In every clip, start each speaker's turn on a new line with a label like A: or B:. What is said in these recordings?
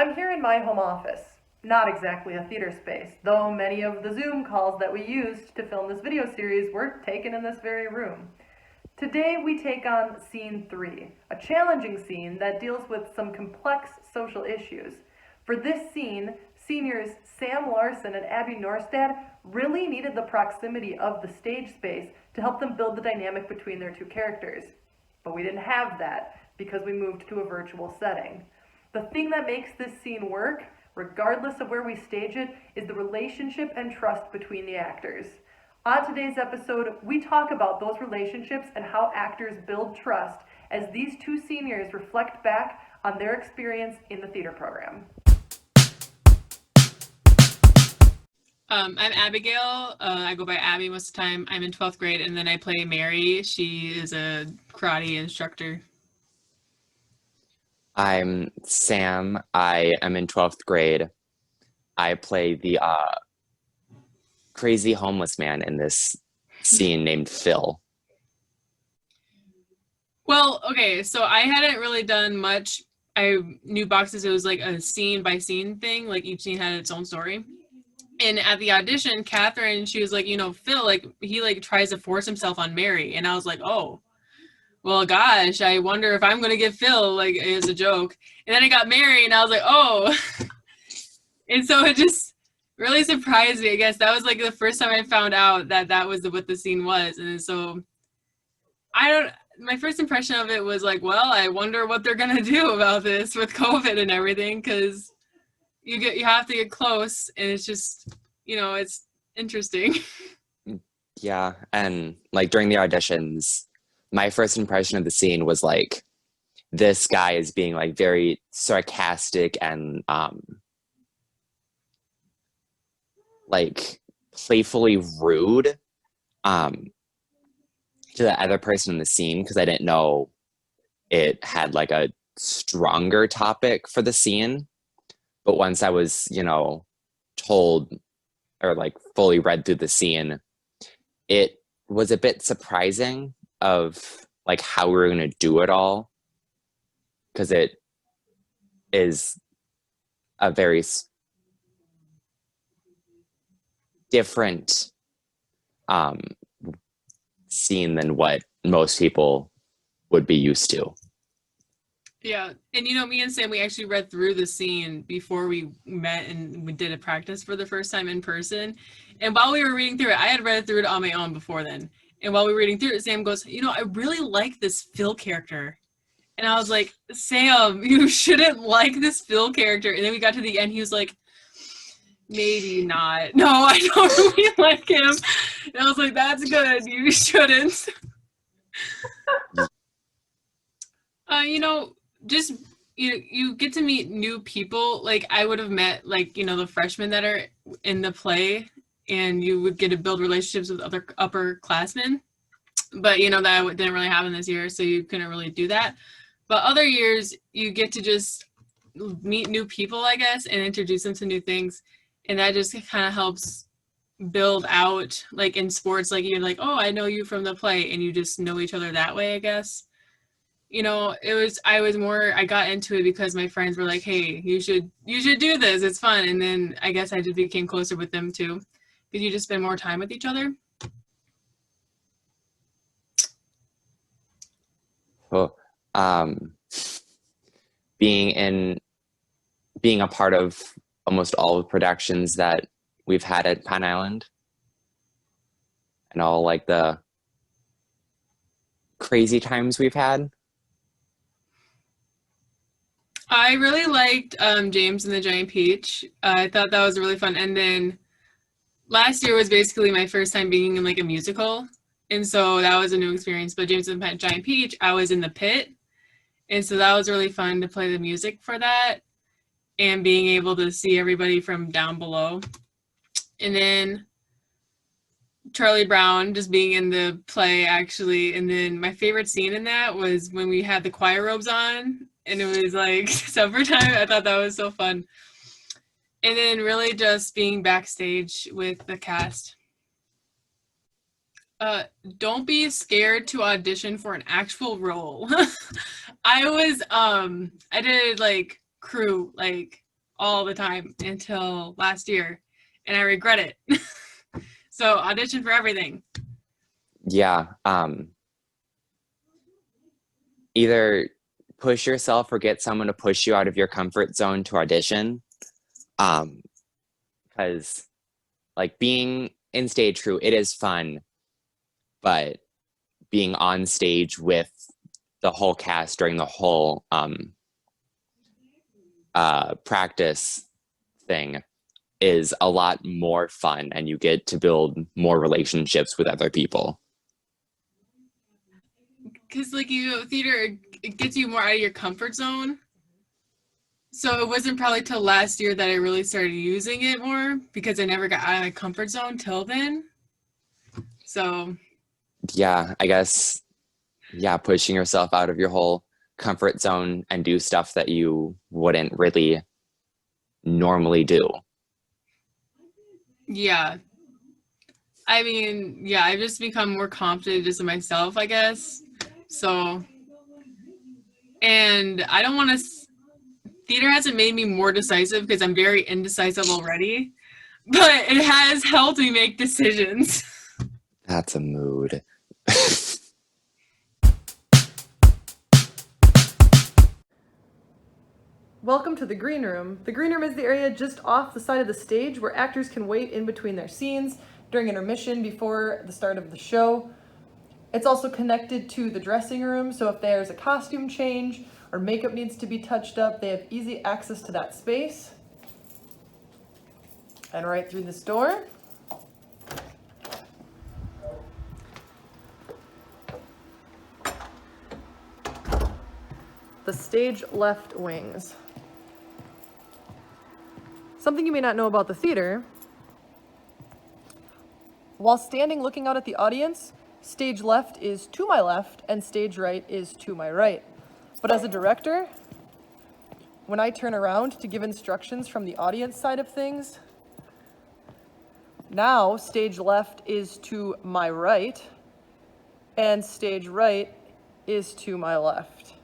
A: I'm here in my home office. Not exactly a theater space, though many of the Zoom calls that we used to film this video series were taken in this very room. Today we take on Scene 3, a challenging scene that deals with some complex social issues. For this scene, seniors Sam Larson and Abby Norstad really needed the proximity of the stage space to help them build the dynamic between their two characters. But we didn't have that because we moved to a virtual setting. The thing that makes this scene work, regardless of where we stage it, is the relationship and trust between the actors. On today's episode, we talk about those relationships and how actors build trust as these two seniors reflect back on their experience in the theater program.
B: I'm Abigail. I go by Abby most of the time. I'm in 12th grade, and then I play Mary. She is a karate instructor.
C: I'm Sam. I am in 12th grade. I play the crazy homeless man in this scene named Phil.
B: Well, okay, so I hadn't really done much. I knew boxes. It was like a scene by scene thing. Like each scene had its own story. And at the audition, Catherine, she was like, Phil, like he like tries to force himself on Mary, and I was like, oh, well, gosh, I wonder if I'm gonna get Phil, like as a joke. And then I got Mary, and I was like, oh, and so it just really surprised me. I guess that was like the first time I found out that that was what the scene was, and so my first impression of it was like, well, I wonder what they're gonna do about this with COVID and everything, because you have to get close, and it's just, it's interesting.
C: Yeah, and like during the auditions, my first impression of the scene was like this guy is being like very sarcastic and like playfully rude to the other person in the scene, because I didn't know it had like a stronger topic for the scene. But once I was, told or like fully read through the scene, it was a bit surprising of like how we were going to do it all, because it is a very different scene than what most people would be used to.
B: Yeah, and me and Sam, we actually read through the scene before we met, and we did a practice for the first time in person. And while we were reading through it, I had read through it on my own before then. And while we were reading through it, Sam goes, I really like this Phil character. And I was like, Sam, you shouldn't like this Phil character. And then we got to the end, he was like, maybe not. No, I don't really like him. And I was like, that's good. You shouldn't. Just you get to meet new people. Like I would have met like the freshmen that are in the play, and you would get to build relationships with other upperclassmen. But that didn't really happen this year, so you couldn't really do that. But other years you get to just meet new people, I guess, and introduce them to new things, and that just kind of helps build out. Like in sports, like you're like, oh, I know you from the play, and you just know each other that way, I guess. I got into it because my friends were like, hey, you should do this, it's fun. And then I guess I just became closer with them too, because you just spend more time with each other.
C: Oh, being a part of almost all the productions that we've had at Pine Island, and all like the crazy times we've had.
B: I really liked James and the Giant Peach. I thought that was really fun. And then last year was basically my first time being in like a musical, and so that was a new experience. But James and the Giant Peach, I was in the pit, and so that was really fun to play the music for that, and being able to see everybody from down below. And then Charlie Brown, just being in the play, actually. And then my favorite scene in that was when we had the choir robes on, and it was like supper time. I thought that was so fun. And then really just being backstage with the cast. Don't be scared to audition for an actual role. I did like crew, like all the time until last year, and I regret it. So audition for everything.
C: Yeah. Either push yourself or get someone to push you out of your comfort zone to audition. Because like being in stage crew, it is fun, but being on stage with the whole cast during the whole practice thing is a lot more fun, and you get to build more relationships with other people.
B: Because like theater, it gets you more out of your comfort zone. So it wasn't probably till last year that I really started using it more, because I never got out of my comfort zone till then. So
C: Yeah, I guess, yeah, pushing yourself out of your whole comfort zone and do stuff that you wouldn't really normally do.
B: yeah. I mean, yeah, I've just become more confident just in myself, I guess. So, and I don't want to, theater hasn't made me more decisive because I'm very indecisive already, but it has helped me make decisions.
C: That's a mood.
A: Welcome to the green room. The green room is the area just off the side of the stage where actors can wait in between their scenes during intermission before the start of the show. It's also connected to the dressing room, so if there's a costume change or makeup needs to be touched up, they have easy access to that space. And right through this door, the stage left wings. Something you may not know about the theater, while standing looking out at the audience, stage left is to my left and stage right is to my right. But as a director, when I turn around to give instructions from the audience side of things, now stage left is to my right and stage right is to my left.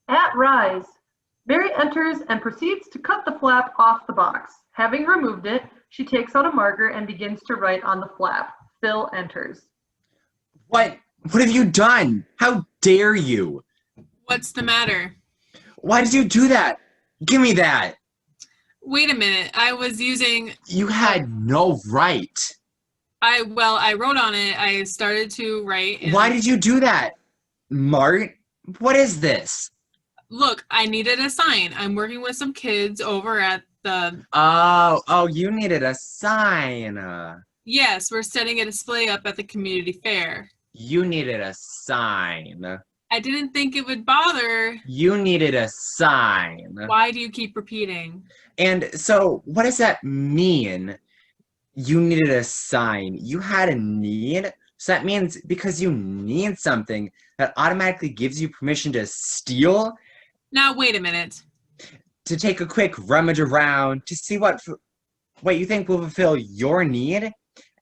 A: At rise, Mary enters and proceeds to cut the flap off the box. Having removed it, she takes out a marker and begins to write on the flap. Phil enters.
D: What have you done? How dare you?
B: What's the matter?
D: Why did you do that? Give me that.
B: Wait a minute. I was using.
D: You had no right.
B: I wrote on it. I started to write.
D: Why did you do that? Mart, what is this?
B: Look, I needed a sign. I'm working with some kids over at the.
D: Oh, you needed a sign.
B: Yes, we're setting a display up at the community fair.
D: You needed a sign.
B: I didn't think it would bother.
D: You needed a sign.
B: Why do you keep repeating?
D: And so, what does that mean? You needed a sign. You had a need? So that means because you need something, that automatically gives you permission to steal?
B: Now, wait a minute.
D: To take a quick rummage around, to see what you think will fulfill your need?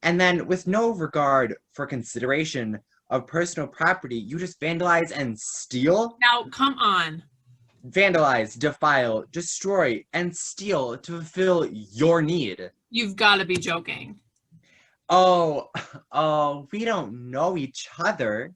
D: And then, with no regard for consideration of personal property, you just vandalize and steal?
B: Now, come on.
D: Vandalize, defile, destroy, and steal to fulfill your need.
B: You've got to be joking.
D: Oh, we don't know each other.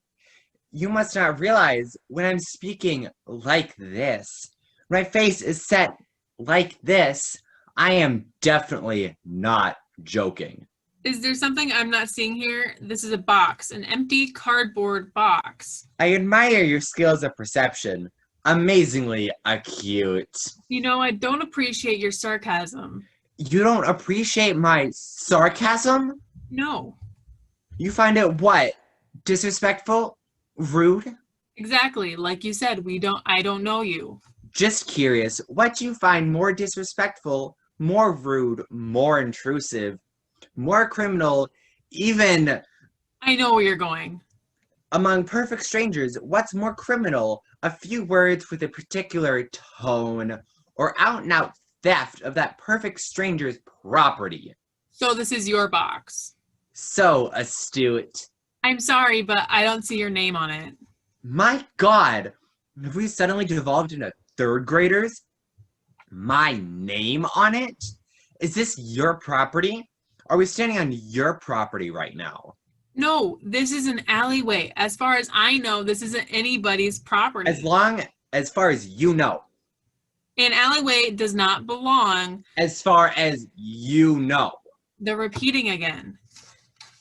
D: You must not realize when I'm speaking like this, my face is set like this, I am definitely not joking.
B: Is there something I'm not seeing here? This is a box, an empty cardboard box.
D: I admire your skills of perception. Amazingly acute.
B: You know, I don't appreciate your sarcasm.
D: You don't appreciate my sarcasm?
B: No.
D: You find it what? Disrespectful? Rude?
B: Exactly. Like you said, I don't know you.
D: Just curious, what do you find more disrespectful, more rude, more intrusive, more criminal, even...
B: I know where you're going.
D: Among perfect strangers, what's more criminal? A few words with a particular tone, or out-and-out theft of that perfect stranger's property.
B: So this is your box.
D: So astute.
B: I'm sorry, but I don't see your name on it.
D: My God, have we suddenly devolved into third graders? My name on it? Is this your property? Are we standing on your property right now?
B: No, this is an alleyway. As far as I know, this isn't anybody's property.
D: As far as you know.
B: An alleyway does not belong.
D: As far as you know.
B: They're repeating again.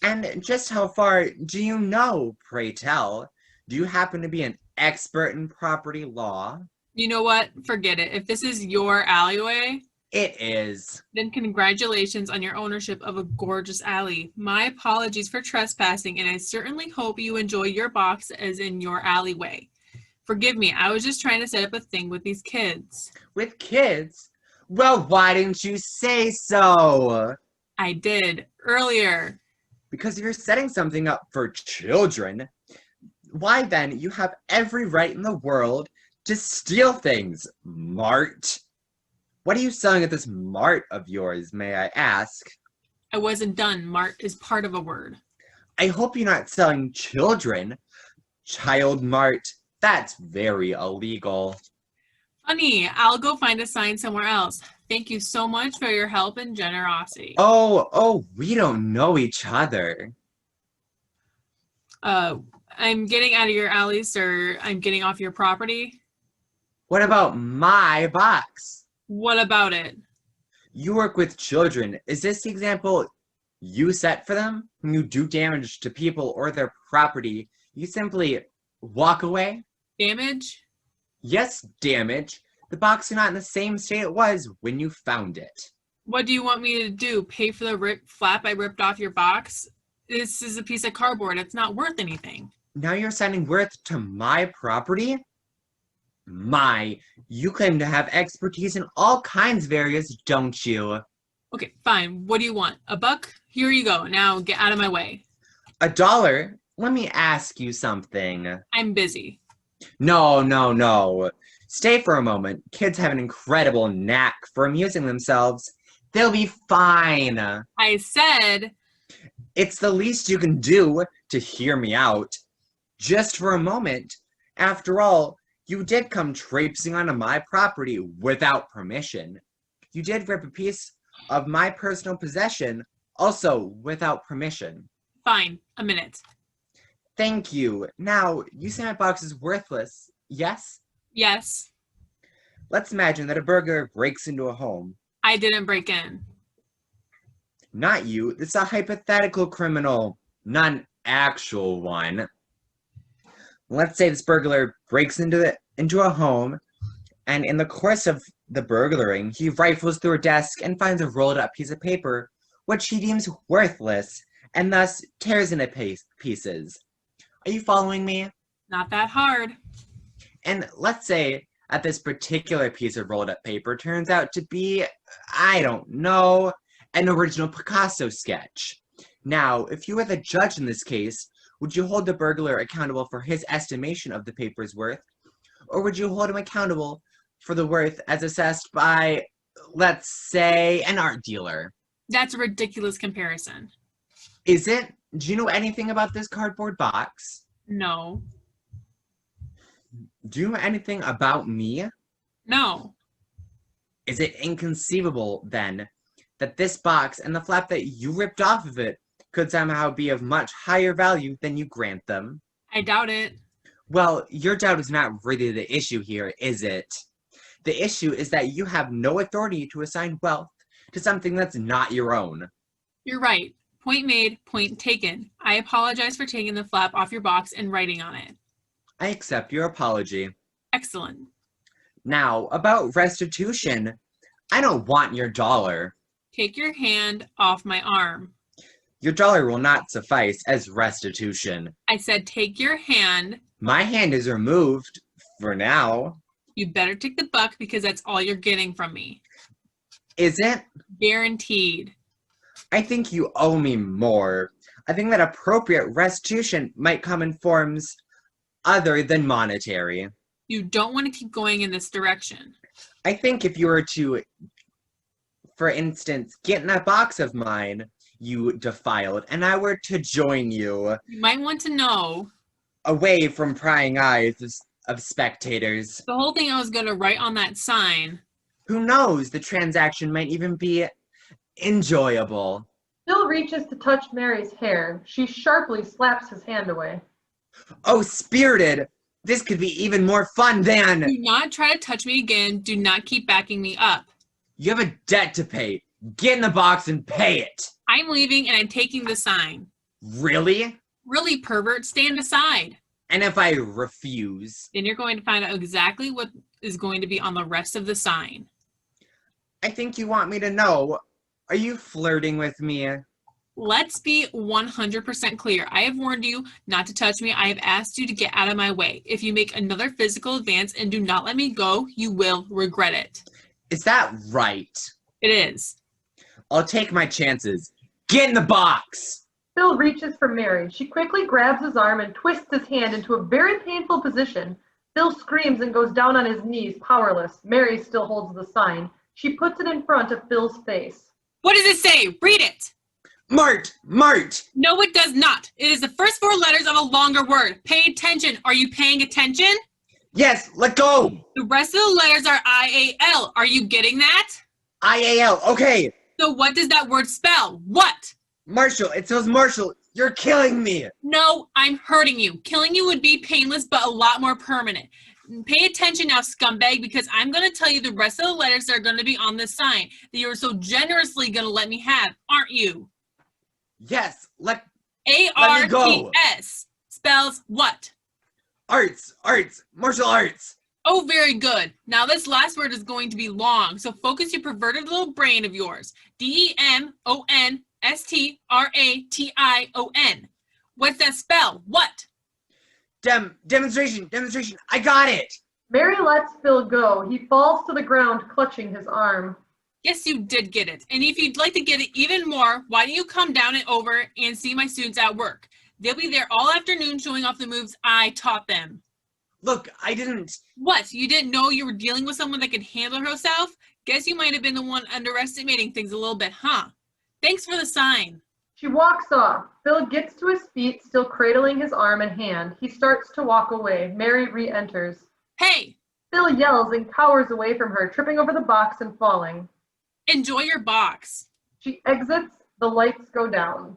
D: And just how far do you know, pray tell? Do you happen to be an expert in property law?
B: You know what? Forget it. If this is your alleyway,
D: It is.
B: then congratulations on your ownership of a gorgeous alley. My apologies for trespassing, and I certainly hope you enjoy your box as in your alleyway. Forgive me, I was just trying to set up a thing with these kids.
D: With kids? Well, why didn't you say so?
B: I did earlier.
D: Because if you're setting something up for children, why then you have every right in the world to steal things, Mart. What are you selling at this mart of yours, may I ask?
B: I wasn't done. Mart is part of a word.
D: I hope you're not selling children. Child mart. That's very illegal.
B: Funny, I'll go find a sign somewhere else. Thank you so much for your help and generosity.
D: Oh, we don't know each other.
B: I'm getting out of your alley, sir. I'm getting off your property.
D: What about my box?
B: What about it?
D: You work with children. Is this the example you set for them? When you do damage to people or their property, you simply walk away?
B: Damage?
D: Yes, damage. The box is not in the same state it was when you found it.
B: What do you want me to do? Pay for the flap I ripped off your box? This is a piece of cardboard. It's not worth anything.
D: Now you're assigning worth to my property? You claim to have expertise in all kinds of areas, don't you?
B: Okay, fine. What do you want? A buck? Here you go. Now get out of my way.
D: $1? Let me ask you something.
B: I'm busy.
D: No. Stay for a moment. Kids have an incredible knack for amusing themselves. They'll be fine.
B: I said...
D: It's the least you can do to hear me out. Just for a moment. After all, you did come traipsing onto my property without permission. You did rip a piece of my personal possession, also without permission.
B: Fine. A minute.
D: Thank you. Now, you say my box is worthless, yes?
B: Yes.
D: Let's imagine that a burglar breaks into a home.
B: I didn't break in.
D: Not you. This is a hypothetical criminal, not an actual one. Let's say this burglar breaks into a home, and in the course of the burglaring, he rifles through a desk and finds a rolled up piece of paper, which he deems worthless, and thus tears into pieces. Are you following me?
B: Not that hard.
D: And let's say that this particular piece of rolled up paper turns out to be, I don't know, an original Picasso sketch. Now, if you were the judge in this case, would you hold the burglar accountable for his estimation of the paper's worth? Or would you hold him accountable for the worth as assessed by, let's say, an art dealer?
B: That's a ridiculous comparison.
D: Is it? Do you know anything about this cardboard box?
B: No.
D: Do you know anything about me?
B: No.
D: Is it inconceivable, then, that this box and the flap that you ripped off of it could somehow be of much higher value than you grant them?
B: I doubt it.
D: Well, your doubt is not really the issue here, is it? The issue is that you have no authority to assign wealth to something that's not your own.
B: You're right. Point made, point taken. I apologize for taking the flap off your box and writing on it.
D: I accept your apology.
B: Excellent.
D: Now, about restitution. I don't want your dollar.
B: Take your hand off my arm.
D: Your dollar will not suffice as restitution.
B: I said take your hand.
D: My hand is removed, for now.
B: You better take the buck because that's all you're getting from me.
D: Is it?
B: Guaranteed.
D: I think you owe me more. I think that appropriate restitution might come in forms other than monetary.
B: You don't want to keep going in this direction.
D: I think if you were to for instance, get in that box of mine, you defiled, and I were to join you
B: You might want to know
D: away from prying eyes of spectators.
B: the whole thing I was going to write on that sign.
D: Who knows, the transaction might even be enjoyable.
A: Phil reaches to touch Mary's hair. She sharply slaps his hand away.
D: Oh, spirited! This could be even more fun than...
B: Do not try to touch me again. Do not keep backing me up.
D: You have a debt to pay. Get in the box and pay it.
B: I'm leaving and I'm taking the sign.
D: Really?
B: Really, pervert, stand aside.
D: And if I refuse?
B: Then you're going to find out exactly what is going to be on the rest of the sign.
D: I think you want me to know. Are you flirting with me?
B: Let's be 100% clear. I have warned you not to touch me. I have asked you to get out of my way. If you make another physical advance and do not let me go, you will regret it.
D: Is that right?
B: It is.
D: I'll take my chances. Get in the box!
A: Phil reaches for Mary. She quickly grabs his arm and twists his hand into a very painful position. Phil screams and goes down on his knees, powerless. Mary still holds the sign. She puts it in front of Phil's face.
B: What does it say? Read it.
D: Mart! Mart!
B: No, it does not. It is the first 4 letters of a longer word. Pay attention. Are you paying attention?
D: Yes, let go!
B: The rest of the letters are I-A-L. Are you getting that?
D: I-A-L, okay.
B: So what does that word spell? What?
D: Marshall, it says Marshall. You're killing me.
B: No, I'm hurting you. Killing you would be painless, but a lot more permanent. Pay attention now, scumbag, because I'm going to tell you the rest of the letters that are going to be on this sign that you're so generously going to let me have, aren't you?
D: Yes, let
B: A-R-T-S spells what?
D: arts, martial arts.
B: Oh, very good. Now this last word is going to be long, so focus your perverted little brain of yours. D-E-M-O-N-S-T-R-A-T-I-O-N. What's that spell? What?
D: Demonstration. I got it.
A: Mary lets Phil go. He falls to the ground, clutching his arm.
B: Yes, you did get it. And if you'd like to get it even more, why don't you come down and over and see my students at work? They'll be there all afternoon showing off the moves I taught them.
D: Look, I didn't.
B: What? You didn't know you were dealing with someone that could handle herself? Guess you might have been the one underestimating things a little bit, huh? Thanks for the sign.
A: She walks off. Phil gets to his feet, still cradling his arm and hand. He starts to walk away. Mary re-enters.
B: Hey,
A: Phil yells and cowers away from her, tripping over the box and falling.
B: enjoy your box.
A: She exits. The lights go down.